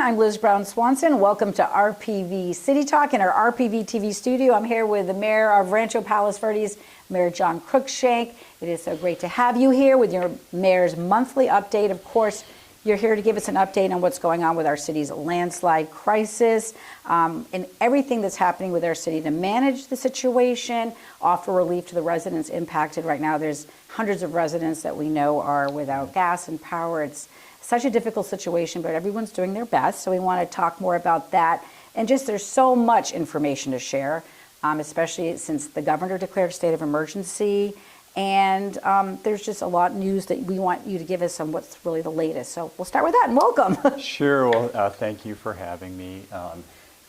I'm Liz Brown Swanson. Welcome to RPV City Talk in our RPVtv studio. I'm here with the Mayor of Rancho Palos Verdes, Mayor John Cruikshank. It is so great to have you here with your Mayor's monthly update. Of course, you're here to give us an update on what's going on with our city's landslide crisis and everything that's happening with our city to manage the situation, offer relief to the residents impacted right now. There's hundreds of residents that we know are without gas and power. It's such a difficult situation, but everyone's doing their best. So we want to talk more about that. And just there's so much information to share, especially since the governor declared a state of emergency. And there's just a lot of news that we want you to give us on what's really the latest. So we'll start with that and welcome. Sure. Well, thank you for having me.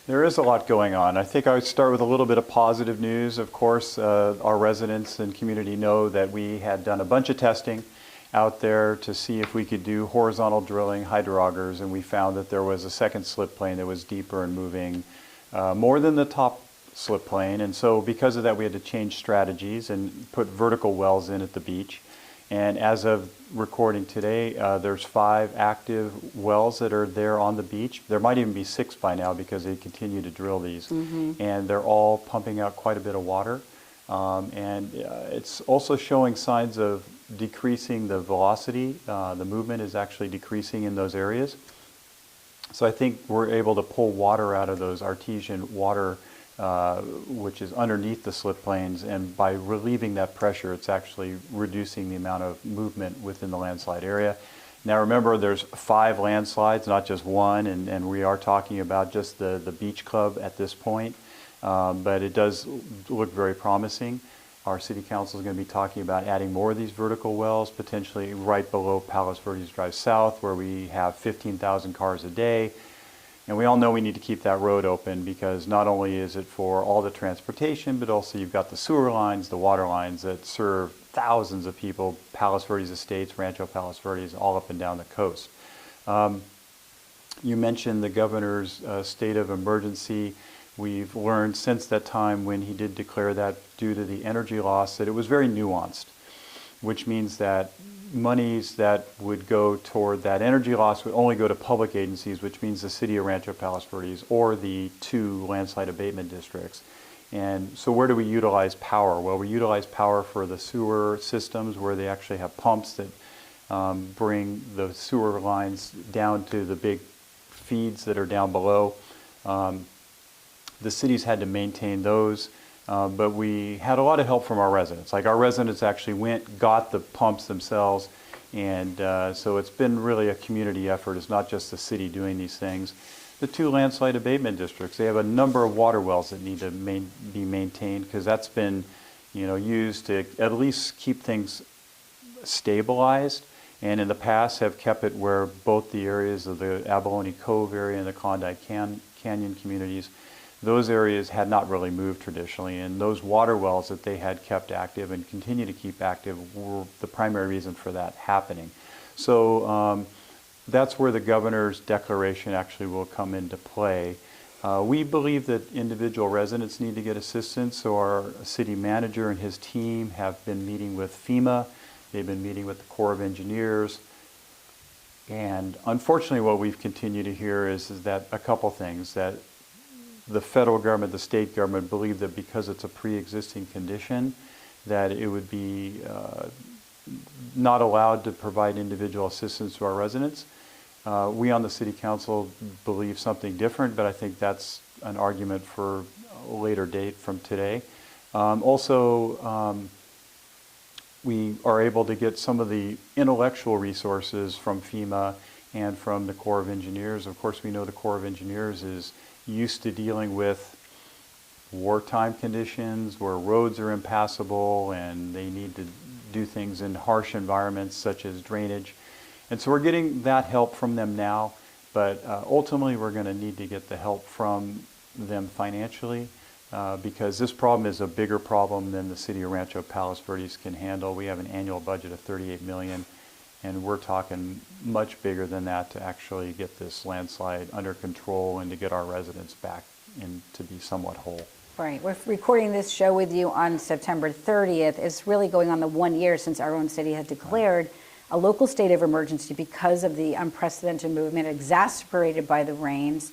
There is a lot going on. I think I would start with a little bit of positive news. Of course, our residents and community know that we had done a bunch of testing out there to see if we could do horizontal drilling hydroaugers, and we found that there was a second slip plane that was deeper and moving more than the top slip plane. And so because of that, we had to change strategies and put vertical wells in at the beach. And as of recording today, there's 5 active wells that are there on the beach. There might even be 6 by now because they continue to drill these. And they're all pumping out quite a bit of water. It's also showing signs of decreasing the velocity. The movement is actually decreasing in those areas. So I think we're able to pull water out of those artesian water which is underneath the slip planes, and by relieving that pressure, it's actually reducing the amount of movement within the landslide area. Now remember, there's 5 landslides, not just one, and we are talking about just the beach club at this point, but it does look very promising. Our city council is going to be talking about adding more of these vertical wells, potentially right below Palos Verdes Drive South, where we have 15,000 cars a day. And we all know we need to keep that road open because not only is it for all the transportation, but also you've got the sewer lines, the water lines that serve thousands of people, Palos Verdes Estates, Rancho Palos Verdes, all up and down the coast. You mentioned the governor's state of emergency. We've learned since that time when he did declare that due to the energy loss that it was very nuanced, which means that monies that would go toward that energy loss would only go to public agencies, which means the city of Rancho Palos Verdes or the 2 landslide abatement districts. And so where do we utilize power? Well, we utilize power for the sewer systems where they actually have pumps that bring the sewer lines down to the big feeds that are down below. The cities had to maintain those. But we had a lot of help from our residents. Like our residents actually got the pumps themselves, and so it's been really a community effort. It's not just the city doing these things. The 2 landslide abatement districts, they have a number of water wells that need to be maintained because that's been, used to at least keep things stabilized, and in the past have kept it where both the areas of the Abalone Cove area and the Klondike Canyon communities, those areas had not really moved traditionally, and those water wells that they had kept active and continue to keep active were the primary reason for that happening. So that's where the governor's declaration actually will come into play. We believe that individual residents need to get assistance, so our city manager and his team have been meeting with FEMA. They've been meeting with the Corps of Engineers. And unfortunately what we've continued to hear is that a couple things, that the federal government, the state government believe that because it's a pre-existing condition, that it would be not allowed to provide individual assistance to our residents. We on the city council believe something different, but I think that's an argument for a later date from today. We are able to get some of the intellectual resources from FEMA and from the Corps of Engineers. Of course, we know the Corps of Engineers is used to dealing with wartime conditions where roads are impassable and they need to do things in harsh environments such as drainage. And so we're getting that help from them now, but ultimately we're going to need to get the help from them financially because this problem is a bigger problem than the city of Rancho Palos Verdes can handle. We have an annual budget of $38 million. And we're talking much bigger than that to actually get this landslide under control and to get our residents back in to be somewhat whole. Right. We're recording this show with you on September 30th. It's really going on the 1 year since our own city had declared a local state of emergency because of the unprecedented movement exacerbated by the rains.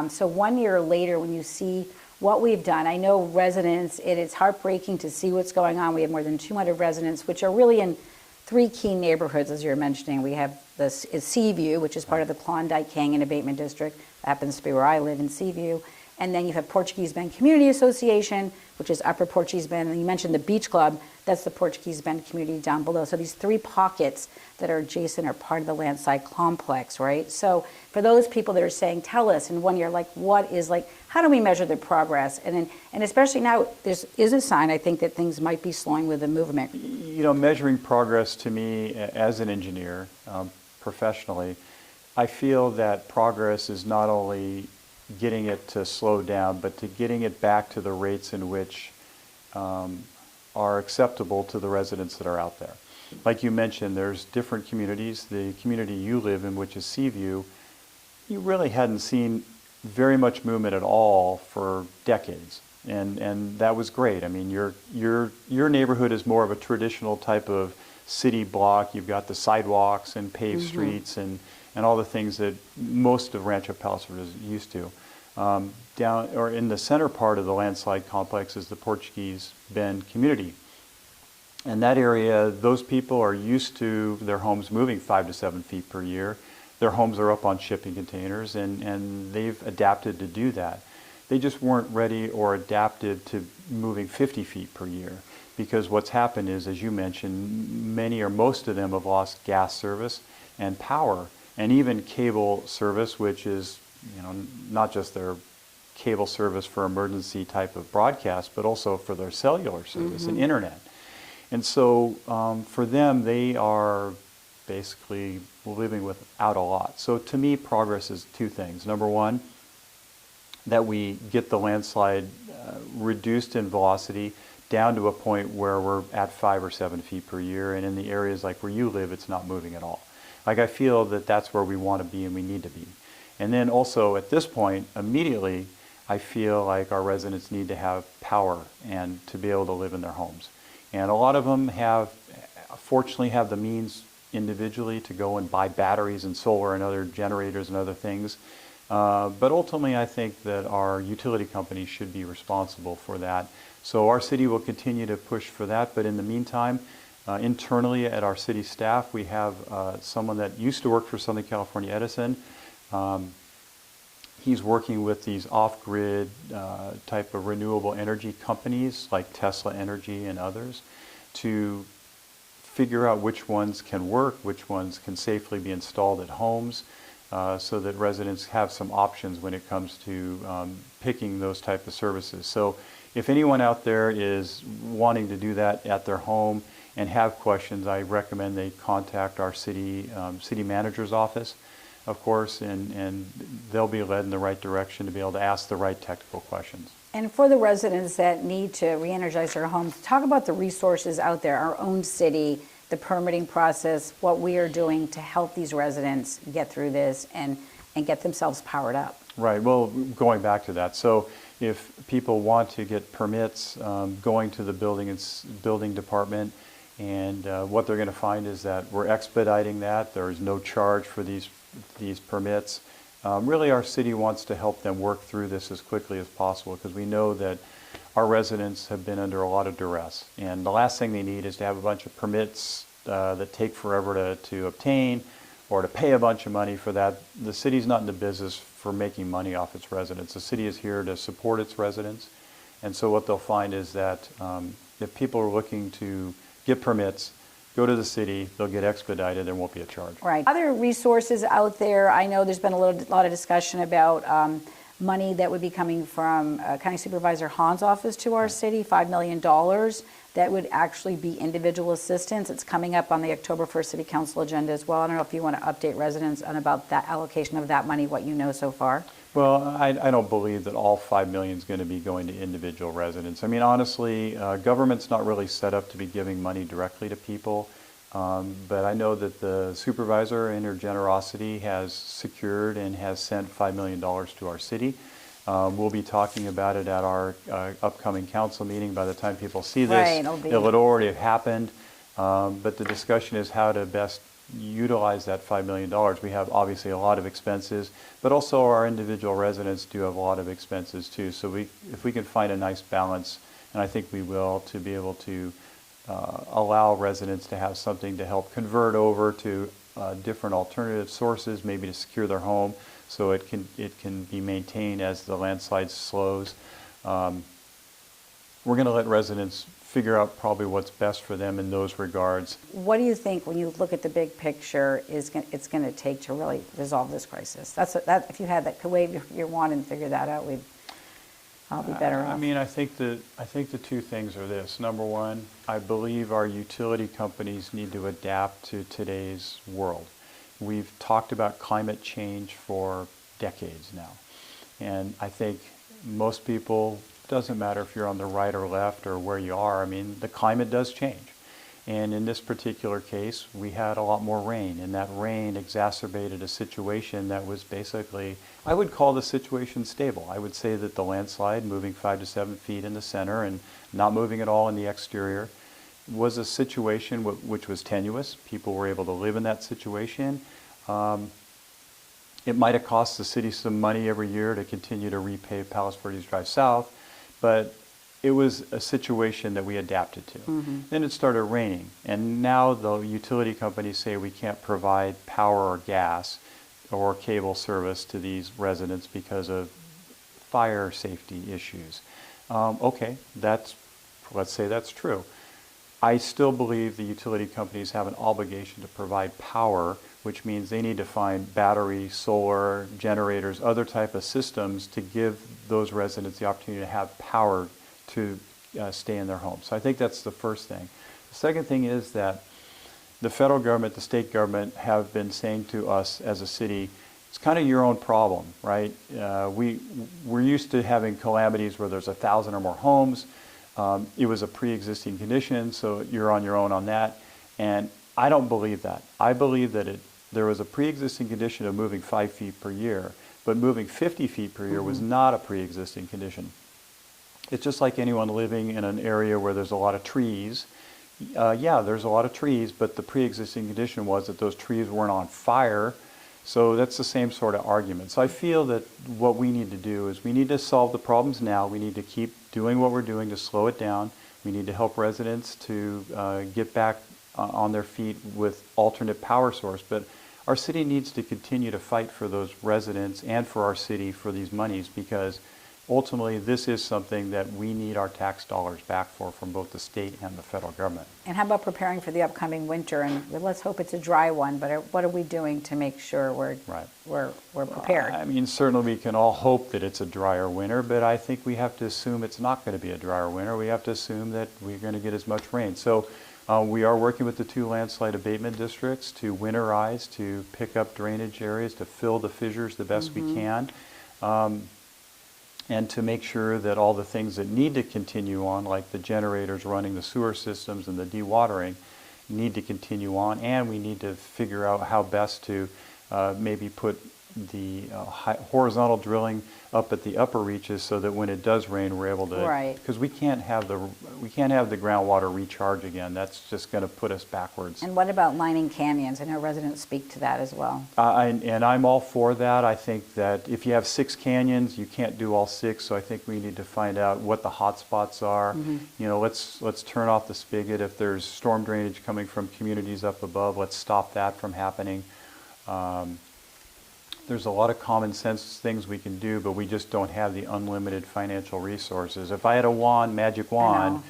So 1 year later, when you see what we've done, I know residents, it is heartbreaking to see what's going on. We have more than 200 residents, which are really in 3 key neighborhoods, as you're mentioning. We have the Seaview, which is part of the Klondike Canyon Abatement District. That happens to be where I live, in Seaview. And then you have Portuguese Bend Community Association, which is Upper Portuguese Bend. And you mentioned the Beach Club. That's the Portuguese Bend community down below. So these 3 pockets that are adjacent are part of the Landslide complex, right? So for those people that are saying, tell us in 1 year, like, what is, like, how do we measure the progress? And especially now, there is a sign, I think, that things might be slowing with the movement. You know, measuring progress to me as an engineer, professionally, I feel that progress is not only getting it to slow down, but to getting it back to the rates in which are acceptable to the residents that are out there. Like you mentioned, there's different communities. The community you live in, which is Seaview, you really hadn't seen very much movement at all for decades, and that was great. I mean, your neighborhood is more of a traditional type of city block. You've got the sidewalks and paved streets and all the things that most of Rancho Palos Verdes is used to. Down or in the center part of the Landslide complex is the Portuguese Bend community. And that area, those people are used to their homes moving 5 to 7 feet per year. Their homes are up on shipping containers, and they've adapted to do that. They just weren't ready or adapted to moving 50 feet per year, because what's happened is, as you mentioned, many or most of them have lost gas service and power, and even cable service, which is, you know, not just their cable service for emergency type of broadcast, but also for their cellular service and internet. And so for them, they are basically living without a lot. So to me, progress is 2 things. Number one, that we get the landslide reduced in velocity down to a point where we're at 5 or 7 feet per year, and in the areas like where you live, it's not moving at all. Like, I feel that that's where we want to be and we need to be. And then also at this point, immediately, I feel like our residents need to have power and to be able to live in their homes. And a lot of them fortunately have the means individually to go and buy batteries and solar and other generators and other things. But ultimately, I think that our utility companies should be responsible for that. So our city will continue to push for that. But in the meantime, internally at our city staff, we have someone that used to work for Southern California Edison. He's working with these off-grid type of renewable energy companies like Tesla Energy and others to figure out which ones can work, which ones can safely be installed at homes, so that residents have some options when it comes to picking those type of services. So if anyone out there is wanting to do that at their home and have questions, I recommend they contact our city manager's office, of course, and they'll be led in the right direction to be able to ask the right technical questions. And for the residents that need to re-energize their homes, talk about the resources out there, our own city, the permitting process, what we are doing to help these residents get through this and get themselves powered up. Right. Well, going back to that, so if people want to get permits, going to the building department, and what they're going to find is that we're expediting that. There is no charge for these permits. Really, our city wants to help them work through this as quickly as possible, because we know that our residents have been under a lot of duress. And the last thing they need is to have a bunch of permits that take forever to obtain, or to pay a bunch of money for that. The city's not in the business for making money off its residents. The city is here to support its residents. And so what they'll find is that if people are looking to get permits, go to the city, they'll get expedited, there won't be a charge. Right. Other resources out there, I know there's been a lot of discussion about money that would be coming from County Supervisor Hahn's office to our city, $5 million. That would actually be individual assistance. It's coming up on the October 1st City Council agenda as well. I don't know if you want to update residents on about that allocation of that money, what you know so far. Well, I don't believe that all $5 million is going to be going to individual residents. I mean, honestly, government's not really set up to be giving money directly to people. But I know that the supervisor, in her generosity, has secured and has sent $5 million to our city. We'll be talking about it at our upcoming council meeting. By the time people see this, Right, it'll already have happened. But the discussion is how to best utilize that $5 million. We have obviously a lot of expenses, but also our individual residents do have a lot of expenses too. So if we can find a nice balance, and I think we will, to be able to allow residents to have something to help convert over to different alternative sources, maybe to secure their home so it can be maintained as the landslide slows. We're going to let residents figure out probably what's best for them in those regards. What do you think, when you look at the big picture, it's going to take to really resolve this crisis? If you had that, could wave your wand and figure that out, we'd all be better off. I mean, I think the two things are this. Number one, I believe our utility companies need to adapt to today's world. We've talked about climate change for decades now, and I think most people, doesn't matter if you're on the right or left or where you are, I mean, the climate does change. And in this particular case, we had a lot more rain, and that rain exacerbated a situation that was basically, I would call the situation stable. I would say that the landslide, moving 5 to 7 feet in the center and not moving at all in the exterior, was a situation which was tenuous. People were able to live in that situation. It might have cost the city some money every year to continue to repave Palos Verdes Drive South, but it was a situation that we adapted to. Then it started raining, and now the utility companies say we can't provide power or gas or cable service to these residents because of fire safety issues. Okay, let's say that's true. I still believe the utility companies have an obligation to provide power, which means they need to find battery, solar, generators, other type of systems to give those residents the opportunity to have power to stay in their homes. So I think that's the first thing. The second thing is that the federal government, the state government have been saying to us as a city, it's kind of your own problem, right? We're used to having calamities where there's 1,000 or more homes. It was a pre-existing condition, so you're on your own on that. And I don't believe that. I believe that there was a pre-existing condition of moving 5 feet per year, but moving 50 feet per year was not a pre-existing condition. It's just like anyone living in an area where there's a lot of trees. Yeah, there's a lot of trees, but the pre-existing condition was that those trees weren't on fire. So that's the same sort of argument. So I feel that what we need to do is we need to solve the problems now. We need to keep doing what we're doing to slow it down. We need to help residents to get back on their feet with alternate power source. But our city needs to continue to fight for those residents and for our city for these monies, because ultimately this is something that we need our tax dollars back for from both the state and the federal government. And how about preparing for the upcoming winter? And let's hope it's a dry one, but what are we doing to make sure we're prepared? I mean, certainly we can all hope that it's a drier winter, but I think we have to assume it's not going to be a drier winter. We have to assume that we're going to get as much rain. So we are working with the 2 landslide abatement districts to winterize, to pick up drainage areas, to fill the fissures the best we can. And to make sure that all the things that need to continue on, like the generators running the sewer systems and the dewatering, need to continue on. And we need to figure out how best to maybe put the horizontal drilling up at the upper reaches so that when it does rain, we're able to, because we can't have the groundwater recharge again. That's just going to put us backwards. And what about lining canyons? I know residents speak to that as well. And I'm all for that. I think that if you have 6 canyons, you can't do all 6. So I think we need to find out what the hot spots are. You know, let's turn off the spigot. If there's storm drainage coming from communities up above, let's stop that from happening. There's a lot of common sense things we can do, but we just don't have the unlimited financial resources. If I had a magic wand,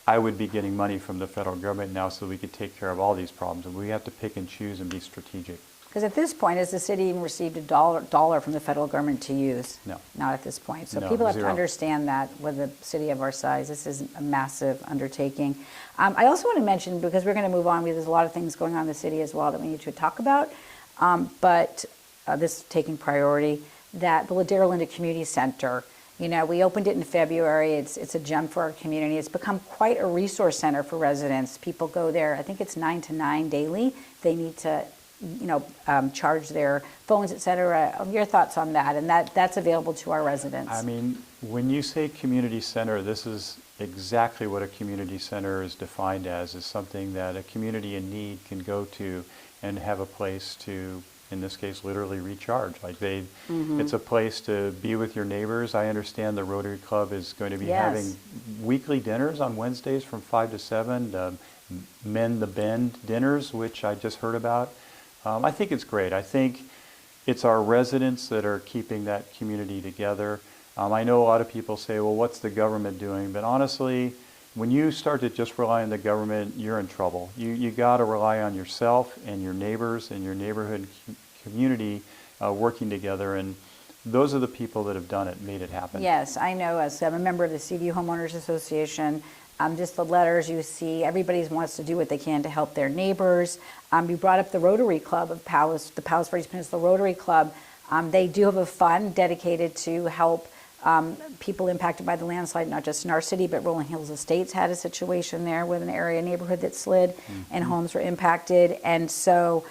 I would be getting money from the federal government now so we could take care of all these problems. And we have to pick and choose and be strategic. Because at this point, has the city even received a dollar from the federal government to use? No. Not at this point. So no, people have 0. to understand that with a city of our size, this is a massive undertaking. I also want to mention, because we're going to move on, there's a lot of things going on in the city as well that we need to talk about. But this is taking priority, that the Ladera Linda Community Center, you know, we opened it in February. It's a gem for our community. It's become quite a resource center for residents. People go there, I think it's 9 to 9 daily. They need to, you know, charge their phones, et cetera. Your thoughts on that? And that's available to our residents. I mean, when you say community center, this is exactly what a community center is defined as, is something that a community in need can go to and have a place to, in this case, literally recharge. Like it's a place to be with your neighbors. I understand the Rotary Club is going to be having weekly dinners on Wednesdays from 5 to 7, Mend the Bend dinners, which I just heard about. I think it's great. I think it's our residents that are keeping that community together. I know a lot of people say, well, what's the government doing? But honestly, when you start to just rely on the government, you're in trouble. You got to rely on yourself and your neighbors and your neighborhood community working together. And those are the people that have done it, made it happen. Yes, I know. As I'm a member of the Seaview Homeowners Association, just the letters you see, everybody wants to do what they can to help their neighbors. You brought up the Rotary Club of the Palos Verdes Peninsula Rotary Club. They do have a fund dedicated to help people impacted by the landslide, not just in our city, but Rolling Hills Estates had a situation there with an area neighborhood that slid and homes were impacted. And so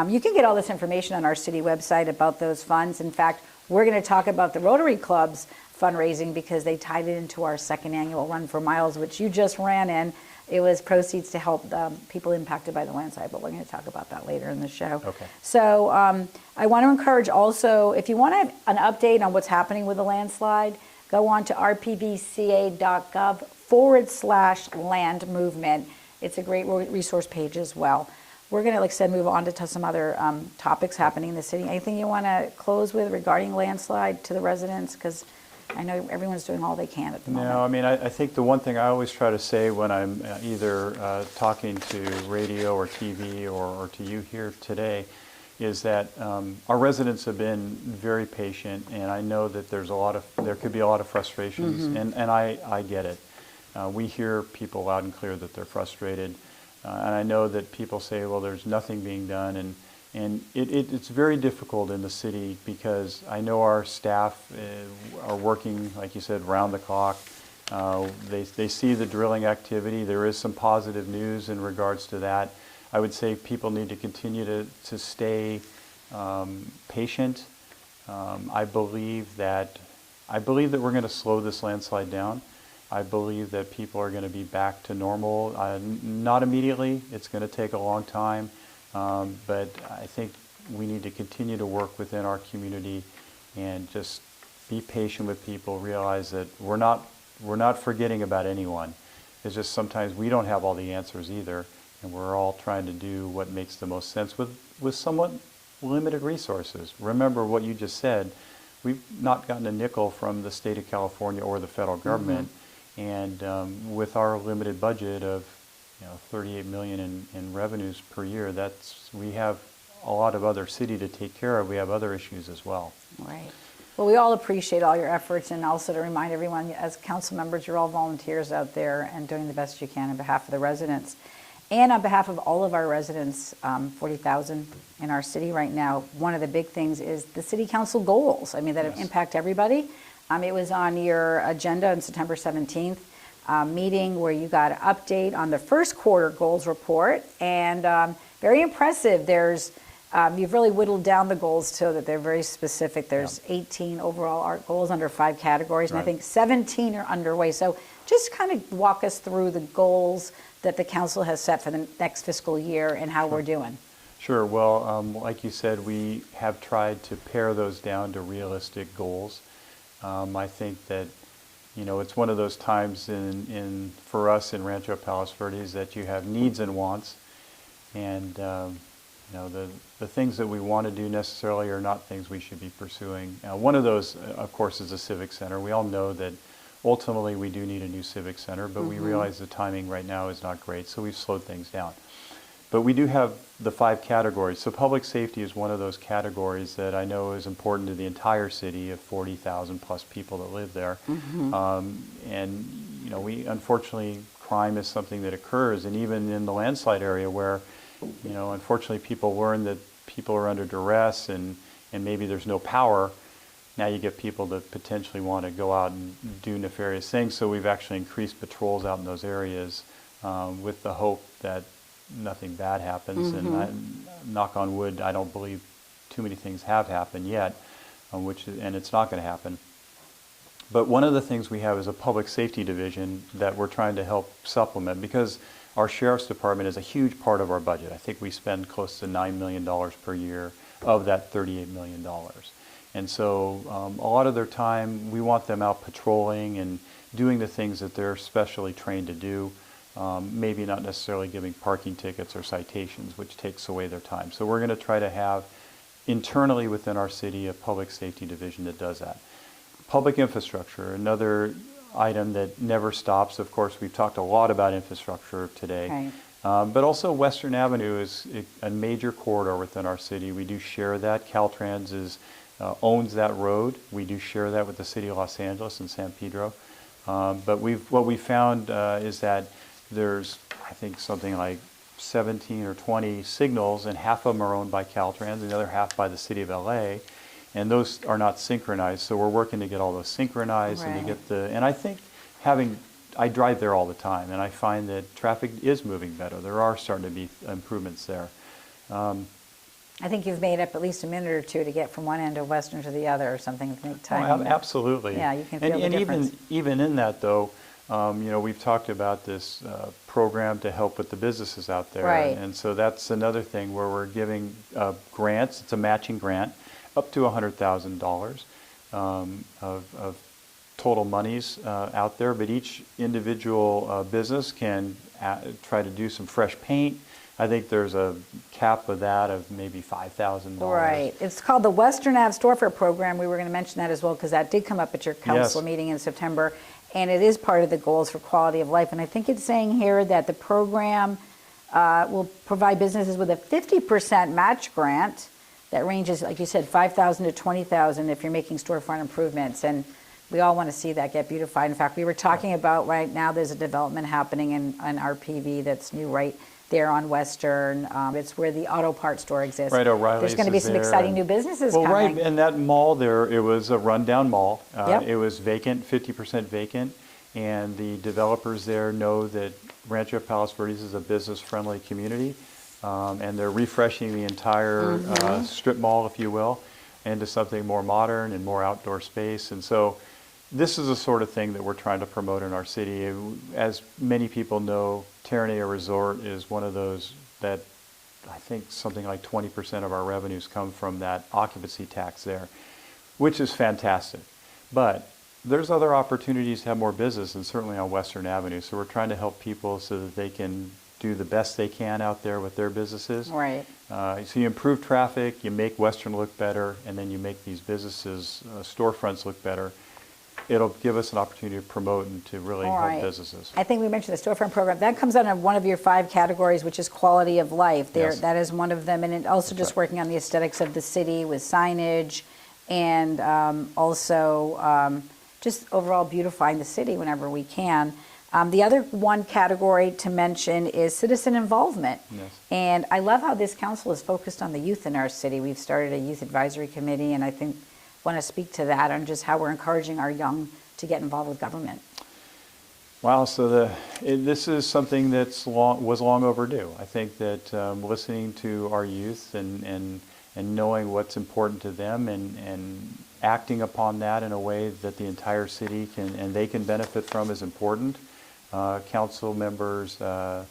you can get all this information on our city website about those funds. In fact, we're going to talk about the Rotary Club's fundraising because they tied it into our second annual Run for Myles, which you just ran in. It was proceeds to help people impacted by the landslide, but we're going to talk about that later in the show. Okay. So I want to encourage also, if you want to have an update on what's happening with the landslide, go on to rpvca.gov/land movement. It's a great resource page as well. We're going to, like I said, move on to some other topics happening in the city. Anything you want to close with regarding landslide to the residents? Because I know everyone's doing all they can at the moment. No, I mean, I think the one thing I always try to say when I'm either talking to radio or TV or to you here today is that our residents have been very patient, and I know that there could be a lot of frustrations, and I get it. We hear people loud and clear that they're frustrated, and I know that people say, well, there's nothing being done, and it's very difficult in the city because I know our staff are working, like you said, round the clock. They see the drilling activity. There is some positive news in regards to that. I would say people need to continue to stay patient. I believe that we're going to slow this landslide down. I believe that people are going to be back to normal. Not immediately. It's going to take a long time. But I think we need to continue to work within our community and just be patient with people, realize that we're not forgetting about anyone. It's just sometimes we don't have all the answers either, and we're all trying to do what makes the most sense with somewhat limited resources. Remember what you just said, we've not gotten a nickel from the state of California or the federal government, and with our limited budget of 38 million in revenues per year, we have a lot of other city to take care of. We have other issues as well. Right. Well, we all appreciate all your efforts, and also to remind everyone, as council members, you're all volunteers out there and doing the best you can on behalf of the residents. And on behalf of all of our residents, 40,000 in our city right now, one of the big things is the city council goals. I mean, that impact everybody. It was on your agenda on September 17th. Meeting where you got an update on the first quarter goals report, and very impressive. You've really whittled down the goals so that they're very specific. There's 18 overall art goals under 5 categories, and I think 17 are underway. So just kind of walk us through the goals that the council has set for the next fiscal year and how we're doing. Sure. Well, like you said, we have tried to pare those down to realistic goals. I think that it's one of those times for us in Rancho Palos Verdes that you have needs and wants, and the things that we want to do necessarily are not things we should be pursuing. One of those, of course, is a civic center. We all know that ultimately we do need a new civic center, but we realize the timing right now is not great, so we've slowed things down. But we do have the 5 categories. So public safety is one of those categories that I know is important to the entire city of 40,000 plus people that live there. And we unfortunately, crime is something that occurs, and even in the landslide area where unfortunately people learn that people are under duress and maybe there's no power. Now you get people that potentially want to go out and do nefarious things. So we've actually increased patrols out in those areas with the hope that nothing bad happens. And knock on wood, I don't believe too many things have happened yet, and it's not going to happen. But one of the things we have is a public safety division that we're trying to help supplement, because our sheriff's department is a huge part of our budget. I think we spend close to $9 million per year of that $38 million. And so a lot of their time, we want them out patrolling and doing the things that they're specially trained to do, maybe not necessarily giving parking tickets or citations, which takes away their time. So we're going to try to have internally within our city a public safety division that does that. Public infrastructure, another item that never stops. Of course, we've talked a lot about infrastructure today, but also Western Avenue is a major corridor within our city. We do share that. Caltrans owns that road. We do share that with the city of Los Angeles and San Pedro. But what we found is that there's, I think, something like 17 or 20 signals, and half of them are owned by Caltrans, and the other half by the city of LA. And those are not synchronized, so we're working to get all those synchronized and to get and I think I drive there all the time, and I find that traffic is moving better. There are starting to be improvements there. I think you've made up at least a minute or two to get from one end of Western to the other or something to make time. Oh, absolutely. Yeah, you can feel the difference. And even in that, though, we've talked about this program to help with the businesses out there. Right. And so that's another thing where we're giving grants. It's a matching grant up to $100,000 of total monies out there, but each individual business can try to do some fresh paint. I think there's a cap of that of maybe $5,000. Right. It's called the Western Ave Storefront Program. We were going to mention that as well because that did come up at your council meeting in September, and it is part of the goals for quality of life. And I think it's saying here that the program will provide businesses with a 50% match grant that ranges, like you said, $5,000 to $20,000 if you're making storefront improvements. And we all want to see that get beautified. In fact, we were talking about right now there's a development happening in RPV that's new right there on Western. It's where the auto parts store exists. Right, O'Reilly's. There's going to be some exciting new businesses coming. Right, and that mall there, it was a rundown mall. Yep. It was vacant, 50% vacant, and the developers there know that Rancho Palos Verdes is a business-friendly community, and they're refreshing the entire strip mall, if you will, into something more modern and more outdoor space. And so this is the sort of thing that we're trying to promote in our city. As many people know, Terranea Resort is one of those that I think something like 20% of our revenues come from that occupancy tax there, which is fantastic. But there's other opportunities to have more business, and certainly on Western Avenue. So we're trying to help people so that they can do the best they can out there with their businesses. Right. So you improve traffic, you make Western look better, and then you make these businesses, storefronts look better. It'll give us an opportunity to promote and to really help businesses. I think we mentioned the storefront program. That comes under one of your 5 categories, which is quality of life. There, that is one of them. And it also just working on the aesthetics of the city with signage and also just overall beautifying the city whenever we can. The other one category to mention is citizen involvement. Yes. And I love how this council is focused on the youth in our city. We've started a youth advisory committee, and I think want to speak to that and just how we're encouraging our young to get involved with government. Wow, so this is something that's was long overdue. I think that listening to our youth and knowing what's important to them and acting upon that in a way that the entire city can benefit from is important. Council members Paul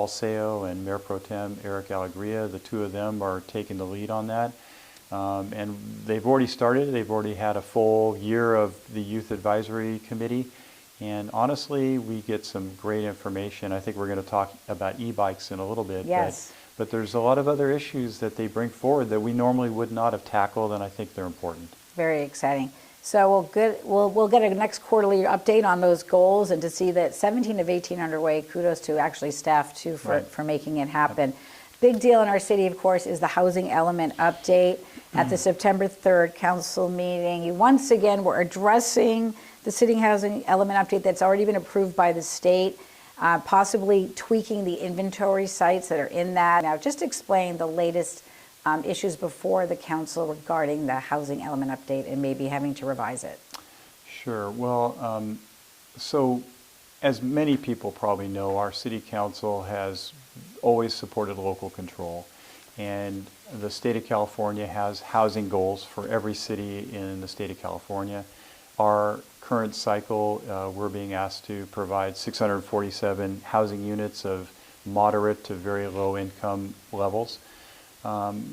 Seo and Mayor Pro Tem Eric Alegria, the two of them are taking the lead on that. And they've already started. They've already had a full year of the Youth Advisory Committee. And honestly, we get some great information. I think we're going to talk about e-bikes in a little bit. Yes. But there's a lot of other issues that they bring forward that we normally would not have tackled, and I think they're important. Very exciting. So we'll get a next quarterly update on those goals, and to see that 17 of 18 underway. Kudos to actually staff too for making it happen. Yep. Big deal in our city, of course, is the housing element update. At the September 3rd council meeting, you once again were addressing the city housing element update that's already been approved by the state, possibly tweaking the inventory sites that are in that. Now, just explain the latest issues before the council regarding the housing element update and maybe having to revise it. Sure. Well, so as many people probably know, our city council has always supported local control. And the state of California has housing goals for every city in the state of California. our current cycle, we're being asked to provide 647 housing units of moderate to very low income levels,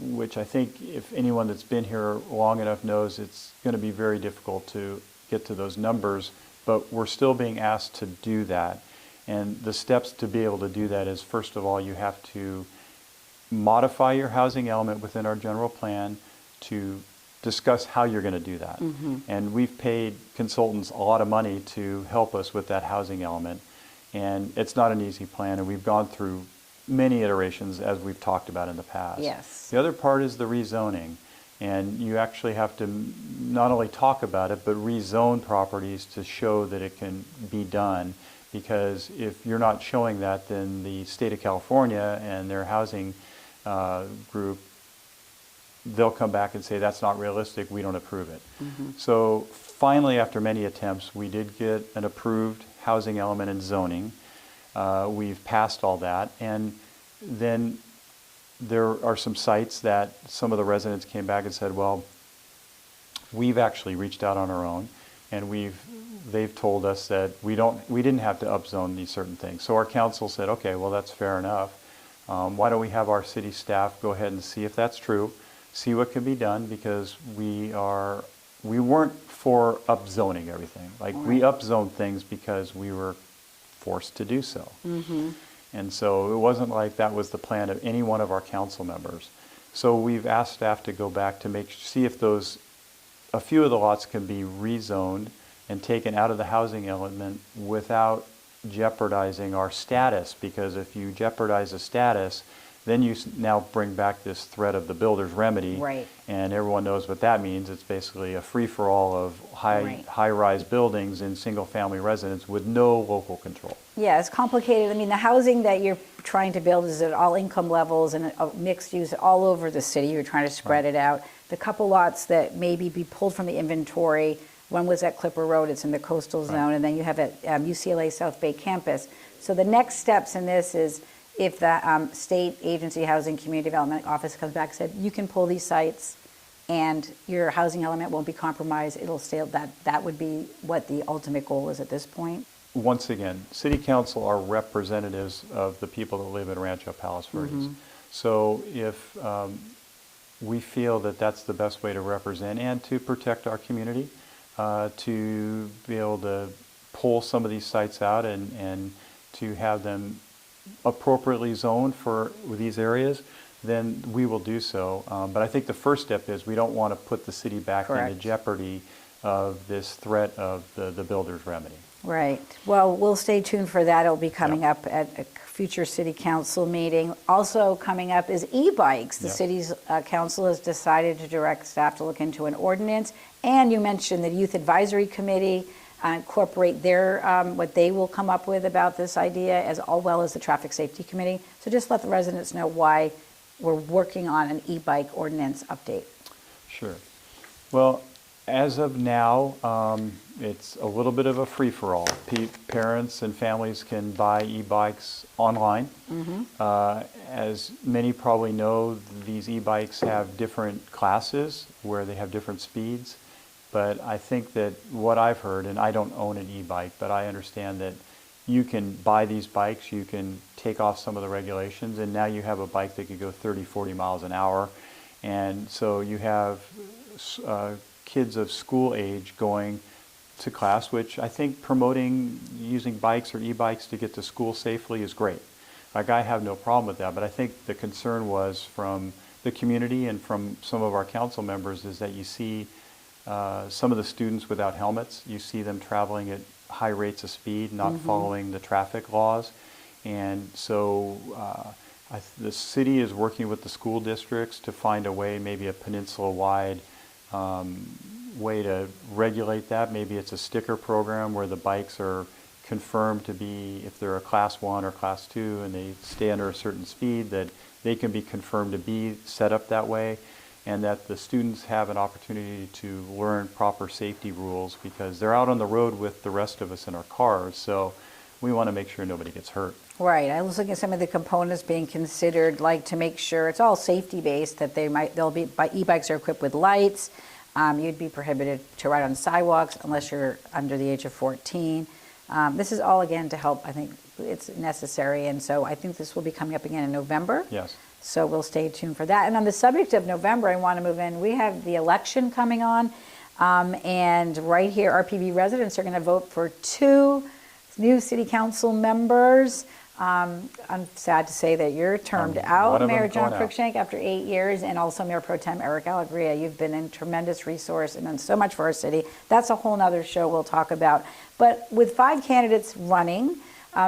which I think if anyone that's been here long enough knows it's going to be very difficult to get to those numbers, but we're still being asked to do that. And the steps to be able to do that is, first of all, you have to modify your housing element within our general plan to discuss how you're going to do that. And we've paid consultants a lot of money to help us with that housing element. And it's not an easy plan, and we've gone through many iterations as we've talked about in the past. Yes. The other part is the rezoning. And you actually have to not only talk about it, but rezone properties to show that it can be done. Because if you're not showing that, then the state of California and their housing group, they'll come back and say, that's not realistic, we don't approve it. So finally, after many attempts, we did get an approved housing element in zoning. We've passed all that. And then there are some sites that some of the residents came back and said, well, we've actually reached out on our own, and they've told us that we didn't have to upzone these certain things. So our council said, okay, well, that's fair enough. Why don't we have our city staff go ahead and see if that's true, see what can be done, because we weren't for upzoning everything. Like, we upzoned things because we were forced to do so. And so it wasn't like that was the plan of any one of our council members. So we've asked staff to go back to see if a few of the lots can be rezoned and taken out of the housing element without jeopardizing our status, because if you jeopardize a status, then you now bring back this threat of the builder's remedy. Right. And everyone knows what that means. It's basically a free-for-all of high-rise buildings in single-family residence with no local control. Yeah, it's complicated. I mean, the housing that you're trying to build is at all income levels and mixed use all over the city. You're trying to spread it out. The couple lots that maybe be pulled from the inventory, one was at Clipper Road, it's in the coastal zone, and then you have at UCLA South Bay campus. So the next steps in this is, if the state agency housing community development office comes back and said, you can pull these sites and your housing element won't be compromised, it'll stay, that would be what the ultimate goal is at this point. Once again, city council are representatives of the people that live in Rancho Palos Verdes. So if we feel that that's the best way to represent and to protect our community, to be able to pull some of these sites out and to have them appropriately zoned for these areas, then we will do so. But I think the first step is we don't want to put the city back into jeopardy of this threat of the builder's remedy. Right. Well, we'll stay tuned for that. It'll be coming up at a future city council meeting. Also coming up is e-bikes. The city's council has decided to direct staff to look into an ordinance. And you mentioned the Youth Advisory Committee, incorporate their what they will come up with about this idea, as well as the Traffic Safety Committee. So just let the residents know why we're working on an e-bike ordinance update. Sure. Well, as of now, it's a little bit of a free-for-all. Parents and families can buy e-bikes online. As many probably know, these e-bikes have different classes where they have different speeds. But I think that what I've heard, and I don't own an e-bike, but I understand that you can buy these bikes, you can take off some of the regulations, and now you have a bike that could go 30, 40 miles an hour. And so you have kids of school age going to class, which I think promoting using bikes or e-bikes to get to school safely is great. Like, I have no problem with that, but I think the concern was from the community and from some of our council members is that you see some of the students without helmets. You see them traveling at high rates of speed, not following the traffic laws. And so the city is working with the school districts to find a way, maybe a peninsula-wide way to regulate that. Maybe it's a sticker program where the bikes are confirmed to be, if they're a class 1 or class 2 and they stay under a certain speed, that they can be confirmed to be set up that way, and that the students have an opportunity to learn proper safety rules, because they're out on the road with the rest of us in our cars, so we want to make sure nobody gets hurt. Right. I was looking at some of the components being considered, like to make sure it's all safety based, that e-bikes are equipped with lights, You'd be prohibited to ride on sidewalks unless you're under the age of 14. This is all, again, to help. I think it's necessary, and so I think this will be coming up again in November. Yes. So we'll stay tuned for that. And on the subject of November, I want to move in. We have the election coming on, and right here, RPV residents are going to vote for 2 new city council members. I'm sad to say that you're termed out, Mayor John Cruikshank, after 8 years, and also Mayor Pro Tem Eric Alegria. You've been a tremendous resource and done so much for our city. That's a whole nother show we'll talk about. But with 5 candidates running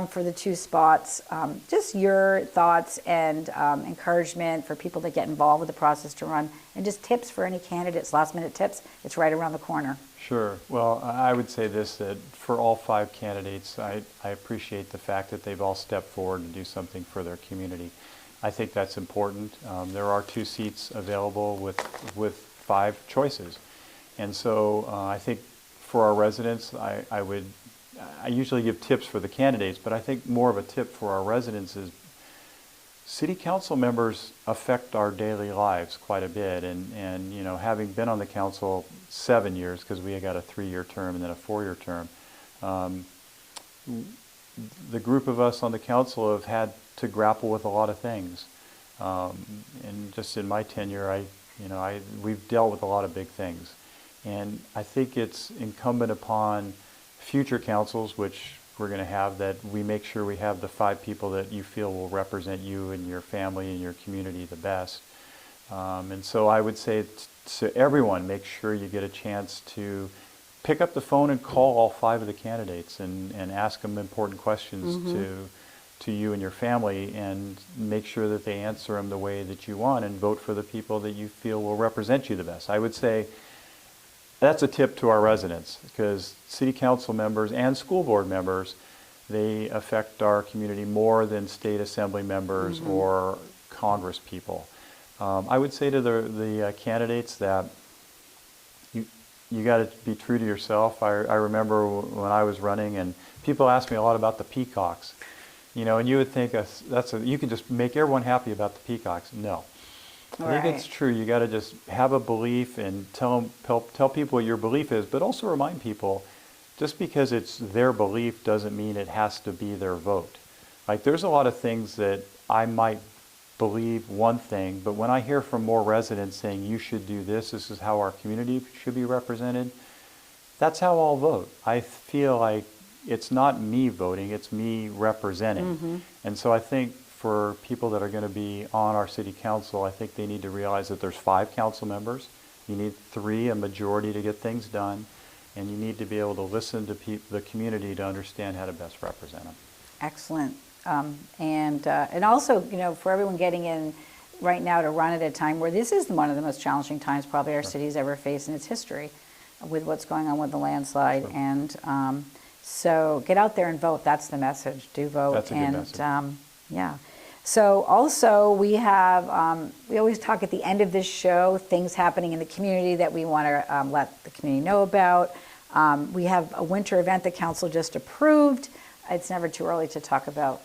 for the 2 spots, just your thoughts and encouragement for people to get involved with the process to run, and just tips for any candidates, last-minute tips. It's right around the corner. Sure. Well, I would say this, that for all 5 candidates, I appreciate the fact that they've all stepped forward to do something for their community. I think that's important. There are 2 seats available with 5 choices. And so I think for our residents, I usually give tips for the candidates, but I think more of a tip for our residents is city council members affect our daily lives quite a bit, and you know, having been on the council 7 years, because we got a 3-year term and then a 4-year term, the group of us on the council have had to grapple with a lot of things, and just in my tenure, we've dealt with a lot of big things, and I think it's incumbent upon future councils, which we're going to have, that we make sure we have the 5 people that you feel will represent you and your family and your community the best. And so I would say to everyone, make sure you get a chance to pick up the phone and call all 5 of the candidates and ask them important questions to you and your family, and make sure that they answer them the way that you want, and vote for the people that you feel will represent you the best. I would say that's a tip to our residents, because city council members and school board members, they affect our community more than state assembly members or Congress people. I would say to the candidates that you got to be true to yourself. I remember when I was running, and people asked me a lot about the peacocks, you know, and you would think you can just make everyone happy about the peacocks. No. I think it's true. You got to just have a belief and tell people what your belief is, but also remind people, just because it's their belief doesn't mean it has to be their vote. Like, there's a lot of things that I might believe one thing, but when I hear from more residents saying you should do this is how our community should be represented, that's how I'll vote. I feel like it's not me voting, it's me representing. And so I think for people that are going to be on our city council, I think they need to realize that there's 5 council members. You need 3, a majority, to get things done, and you need to be able to listen to the community to understand how to best represent them. Excellent. And also, you know, for everyone getting in right now to run at a time where this is one of the most challenging times probably our city's ever faced in its history, with what's going on with the landslide. And so get out there and vote. That's the message. Do vote. That's a good message. Yeah. So also we have, we always talk at the end of this show, things happening in the community that we want to let the community know about. We have a winter event the council just approved. It's never too early to talk about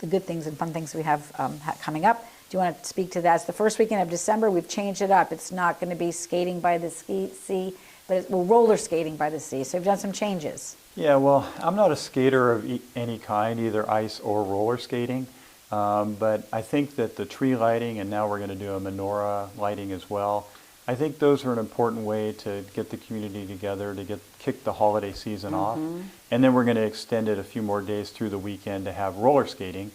the good things and fun things we have coming up. Do you want to speak to that? It's the first weekend of December. We've changed it up. It's not going to be skating by the sea, but roller skating by the sea. So we've done some changes. Yeah, well, I'm not a skater of any kind, either ice or roller skating. But I think that the tree lighting, and now we're going to do a menorah lighting as well, I think those are an important way to get the community together, to kick the holiday season off. And then we're going to extend it a few more days through the weekend to have roller skating.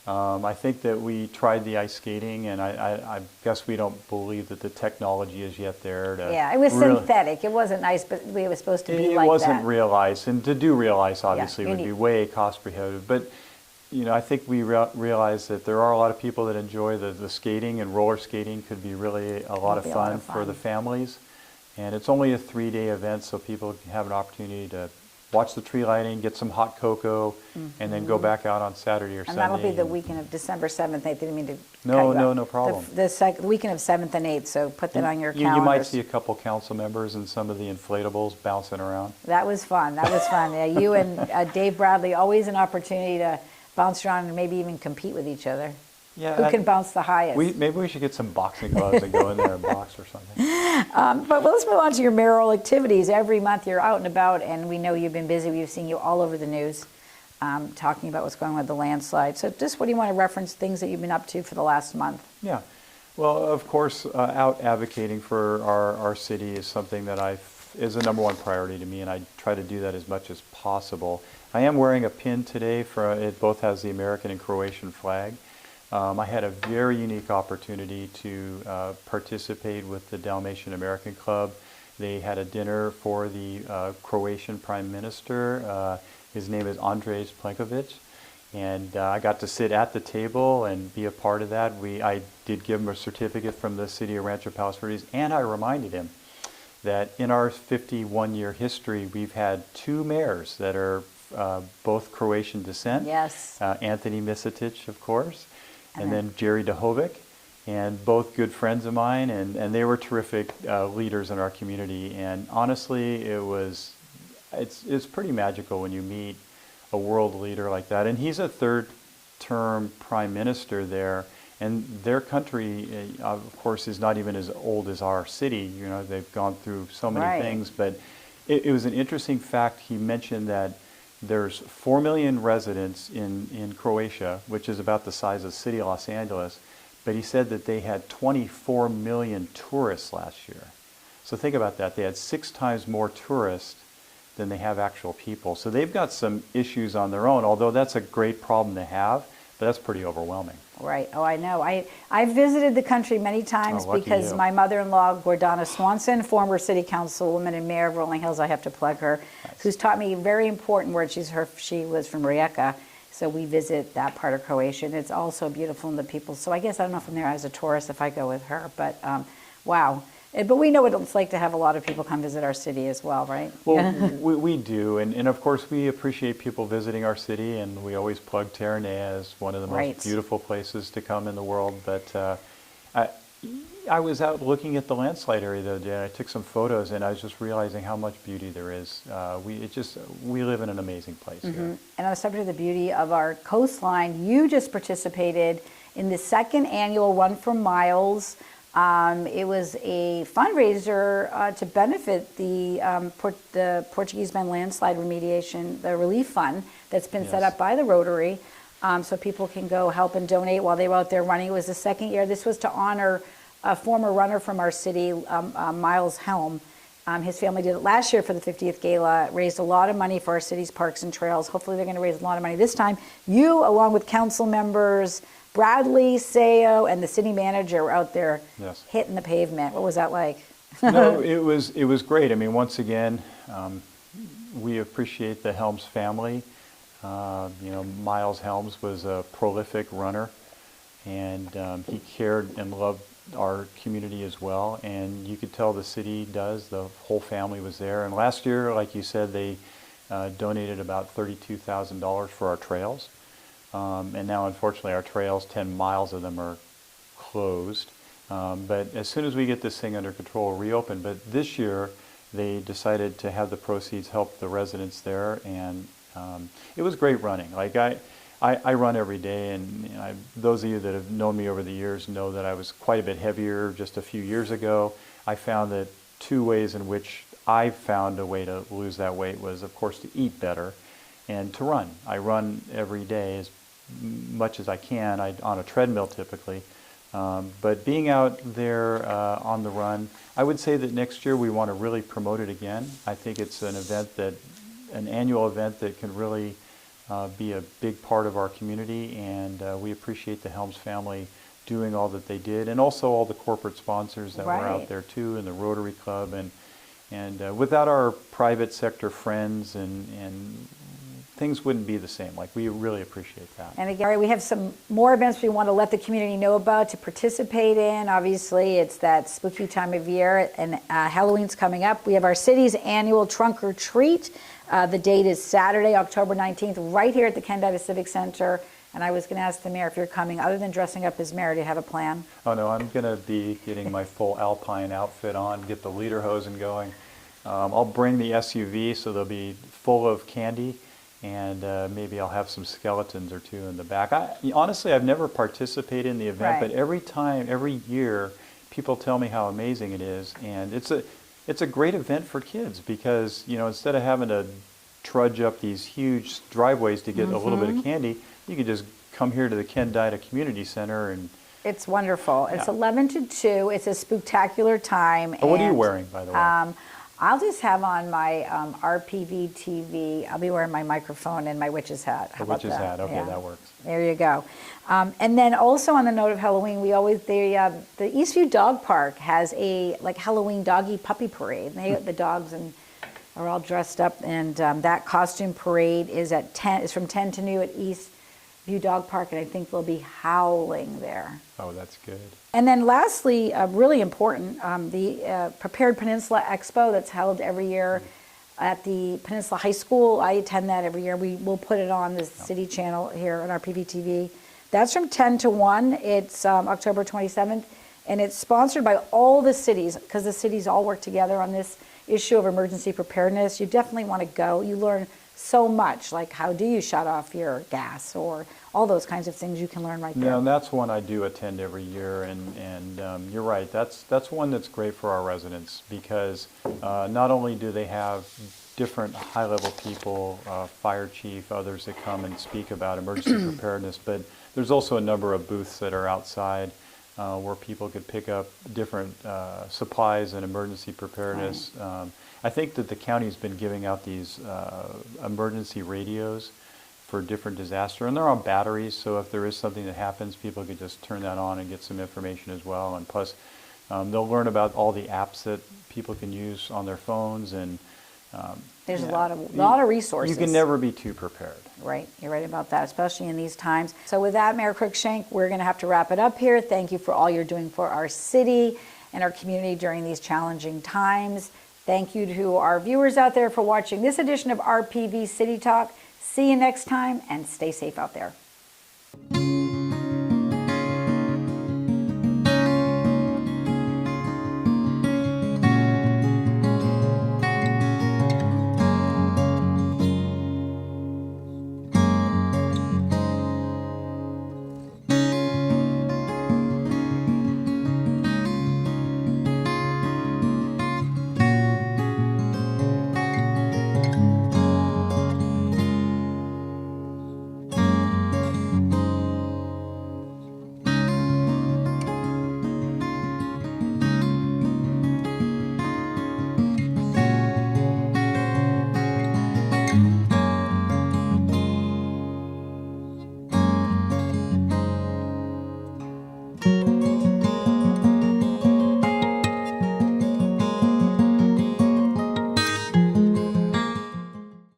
I think that we tried the ice skating, and I guess we don't believe that the technology is yet there. Yeah, it was synthetic. It wasn't ice, but it was supposed to be like that. It wasn't real ice, and to do real ice obviously would be way cost prohibitive. But you know, I think we realize that there are a lot of people that enjoy the skating, and roller skating could be really a lot of fun for the families. And it's only a 3-day event, so people can have an opportunity to watch the tree lighting, get some hot cocoa, and then go back out on Saturday or Sunday. And that'll be the weekend of December 7th, 8th. I didn't mean to No problem. The weekend of 7th and 8th, so put that on your calendars. You might see a couple council members and some of the inflatables bouncing around. That was fun. Yeah, you and Dave Bradley, always an opportunity to bounce around and maybe even compete with each other. Yeah, Who can bounce the highest? maybe we should get some boxing gloves and go in there and box or something. But let's move on to your mayoral activities. Every month you're out and about, and we know you've been busy. We've seen you all over the news talking about what's going on with the landslide. So just what do you want to reference things that you've been up to for the last month? Yeah. Well, of course, out advocating for our city is something that is a number one priority to me, and I try to do that as much as possible. I am wearing a pin today. It both has the American and Croatian flag. I had a very unique opportunity to participate with the Dalmatian American Club. They had a dinner for the Croatian Prime Minister. His name is Andrej Plenković. And I got to sit at the table and be a part of that. I did give him a certificate from the city of Rancho Palos Verdes, and I reminded him that in our 51-year history, we've had two mayors that are both Croatian descent. Yes. Anthony Misetic, of course, and then Jerry Dahovic, and both good friends of mine, and they were terrific leaders in our community. And honestly, it's pretty magical when you meet a world leader like that. And he's a third-term prime minister there, and their country, of course, is not even as old as our city. You know, they've gone through so many things, but it was an interesting fact. He mentioned that there's 4 million residents in Croatia, which is about the size of the city of Los Angeles, but he said that they had 24 million tourists last year. So think about that. They had 6 times more tourists than they have actual people. So they've got some issues on their own, although that's a great problem to have, but that's pretty overwhelming. Right. Oh, I know. I've visited the country many times because you. My mother-in-law, Gordana Swanson, former city councilwoman and mayor of Rolling Hills, I have to plug her, who's taught me very important words. She was from Rijeka, so we visit that part of Croatia. And it's also beautiful in the people. So I guess I don't know if I'm there as a tourist if I go with her, but wow. But we know what it's like to have a lot of people come visit our city as well, right? Well, we do, and of course we appreciate people visiting our city, and we always plug Terranea as one of the most beautiful places to come in the world. But I was out looking at the landslide area the other day, and I took some photos, and I was just realizing how much beauty there is. We live in an amazing place here. And on the subject of the beauty of our coastline, you just participated in the second annual Run for Miles. It was a fundraiser to benefit the Portuguese Men Landslide Remediation, the relief fund that's been set up by the Rotary, so people can go help and donate while they were out there running. It was the second year. This was to honor a former runner from our city, Miles Helm. His family did it last year for the 50th Gala, raised a lot of money for our city's parks and trails. Hopefully they're going to raise a lot of money this time. You, along with council members, Bradley, Sayo, and the city manager were out there hitting the pavement. What was that like? No, it was great. I mean, once again, we appreciate the Helms family. Miles Helms was a prolific runner, and he cared and loved our community as well. And you could tell the city does. The whole family was there. And last year, like you said, they donated about $32,000 for our trails. And now, unfortunately, our trails, 10 miles of them are closed. But as soon as we get this thing under control, we'll reopen. But this year, they decided to have the proceeds help the residents there. And it was great running. Like I run every day, and those of you that have known me over the years know that I was quite a bit heavier just a few years ago. I found that 2 ways in which I found a way to lose that weight was, of course, to eat better and to run. I run every day as much as I can, on a treadmill typically. But being out there on the run, I would say that next year we want to really promote it again. I think it's an annual event that can really be a big part of our community, and we appreciate the Helms family doing all that they did, and also all the corporate sponsors that were out there too, and the Rotary Club, and without our private sector friends and things wouldn't be the same. Like, we really appreciate that. And again, we have some more events we want to let the community know about to participate in. Obviously, it's that spooky time of year, and Halloween's coming up. We have our city's annual Trunk or Treat. The date is Saturday, October 19th, right here at the Kendida Civic Center. And I was going to ask the mayor if you're coming, other than dressing up as mayor, do you have a plan? Oh, no, I'm going to be getting my full Alpine outfit on, get the lederhosen going. I'll bring the SUV, so they'll be full of candy. and maybe I'll have some skeletons or two in the back. Honestly, I've never participated in the event, Right. but every year, people tell me how amazing it is, and it's a great event for kids because instead of having to trudge up these huge driveways to get a little bit of candy, you can just come here to the Kendida Community Center and. It's wonderful. It's Yeah. 11 to 2. It's a spectacular time. Oh, what are you and, wearing, by the way? I'll just have on my RPV TV. I'll be wearing my microphone and my witch's hat. How The about witch's that? hat. Okay, Yeah. that works. There you go. And then also on the note of Halloween, the Eastview Dog Park has a Halloween doggy puppy parade. The dogs are all dressed up, and that costume parade is from 10 to noon at Eastview Dog Park, and I think they'll be howling there. Oh, that's good. And then lastly, really important, the Prepared Peninsula Expo that's held every year at the Peninsula High School. I attend that every year. We will put it on the city channel here on our RPVtv. That's from 10 to 1. It's October 27th, and it's sponsored by all the cities because the cities all work together on this issue of emergency preparedness. You definitely want to go. You learn so much, like how do you shut off your gas or all those kinds of things you can learn right there. Yeah, and that's one I do attend every year, and you're right. That's one that's great for our residents because not only do they have different high-level people, fire chief, others that come and speak about emergency preparedness, but there's also a number of booths that are outside where people could pick up different supplies and emergency preparedness. Right. I think that the county's been giving out these emergency radios for different disaster, and they're on batteries, so if there is something that happens, people could just turn that on and get some information as well. And plus, they'll learn about all the apps that people can use on their phones, and There's a lot of resources. You can never be too prepared. Right, you're right about that, especially in these times. So with that, Mayor Cruikshank, we're going to have to wrap it up here. Thank you for all you're doing for our city and our community during these challenging times. Thank you to our viewers out there for watching this edition of RPV City Talk. See you next time, and stay safe out there.